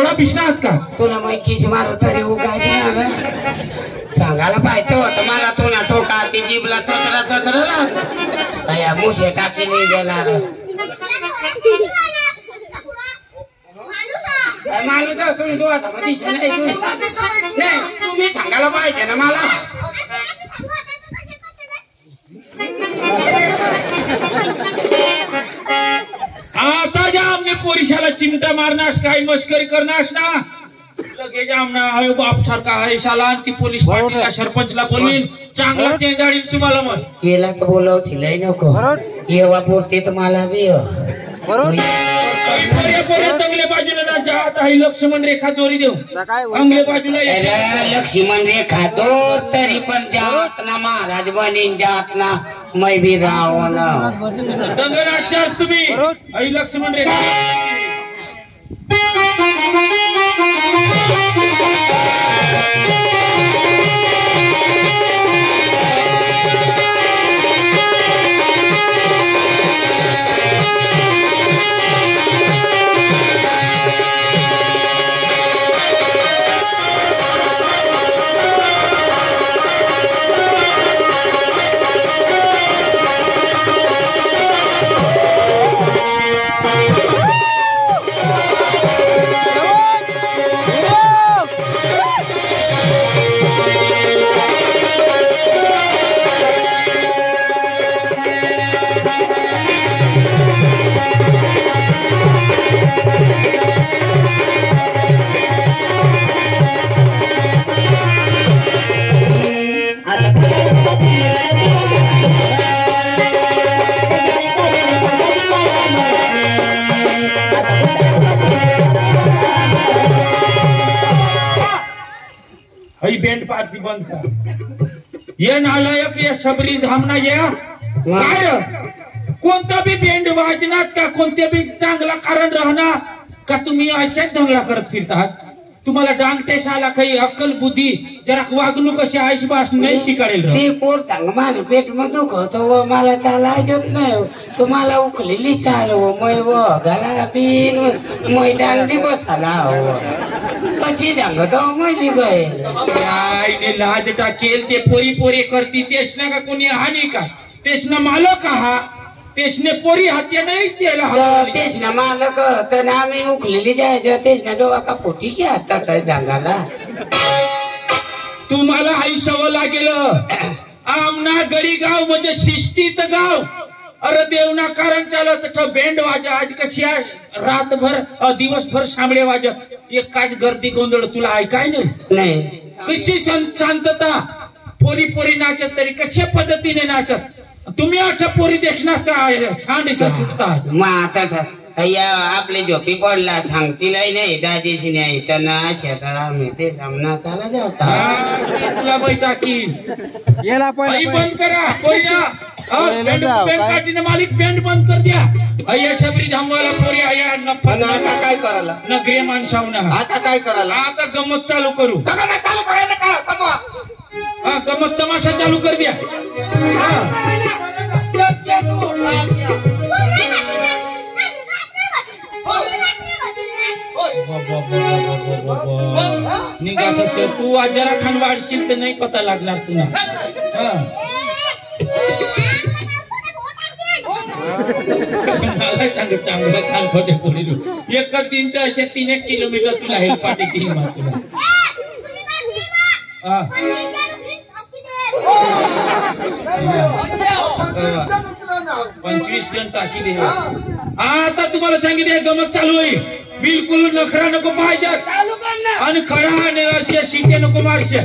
मोडा पिसणार का तुला मग किस मारू तरी उगायचं सांगायला पाहिजे होतं मला तुला ठोका ती जीभला चोचरा चोचरा मुसे टाकी नाही देणार माणूस तुम्ही तुम्ही सांगायला पाहिजे ना मला आता जा आमने पोलिसाला चिमटा मारनास काय मस्करी करनास ना लगे जामना आहे बाप सारखा आहे शाला ती पोलीस पार्टीला सरपंचला बोलवीन चांगला चेंदाळी तुम्हाला मग याला तर बोलावची लय नको येवा पुरते तर मला बी चांगल्या बाजूला ना जात आहे लक्ष्मण रेखा जोरी देऊ चांगल्या बाजूला लक्ष्मण रेखा दोर तरी पण जात ना महाराज बनीन जात ना मै बी राव ना दंगराच्याच तुम्ही आई लक्ष्मण रेखा बेंड पार्टी बंद कर ये नालायक ये सबरी धामना या काय कोणता बी बेंड वाजनात का कोणते बी चांगला कारण राहणार का तुम्ही अशाच दंगला करत फिरता तुम्हाला डांगटेस आला काही अक्कल बुद्धी जरा वागणूक कशी आईशबास नाही शिकाडेल ते पोर चांग माझं पेट मग दुखत व मला चालायचंच नाही तुम्हाला उकलेली चाल व मै व घाला बिन मै डालदी बसाला कशी सांगत मैली गए लाज टाकेल ते पोरी पोरी करती तेच ना का कोणी हानी का तेच ना मालक हा तेचने पोरी हात्या नाही तेच ना मालक तर आम्ही उकलेली जायचं तेच ना डोळा का पोटी की आता काय सांगायला तुम्हाला आई सवय लागेल आमना गडी गाव म्हणजे शिस्तीत गाव अरे देवना कारण चालत बेंड वाजा आज कशी रातभर दिवसभर सामळे वाजत एक काच गर्दी गोंधळ तुला ऐकाय नाही कशी शांतता पोरी पोरी नाचत तरी कशा पद्धतीने नाचत तुम्ही आता पोरी देखणार का सांडीचा सुटता मग आता या आपले झोपी पडला सांगतीलाही नाही दाजीशी नाही त्यांना शेताला ते सामना चाला जाता तुला बैठा की बंद करा पार्टीने मालिक बँड बंद कर द्या अय्या शबरी धामवाला पोरी आया आता काय करायला नगरी माणसावना आता काय करायला आता गमत चालू करू हा गमत तमाशा चालू कर द्या निघा तू आज जरा खान वाढशील तर नाही पता लागणार तुला चांगलं खान खोटे पुढे एक दिन तर असे 3-1 किलोमीटर तुला हेल्प पाठी ती तुला 25 जण टाकी दे आता तुम्हाला सांगितले गमत चालू आहे बिलकुल नखरा नको पाहिजे चालू कर आणि खरा असे शिटे नको मारशे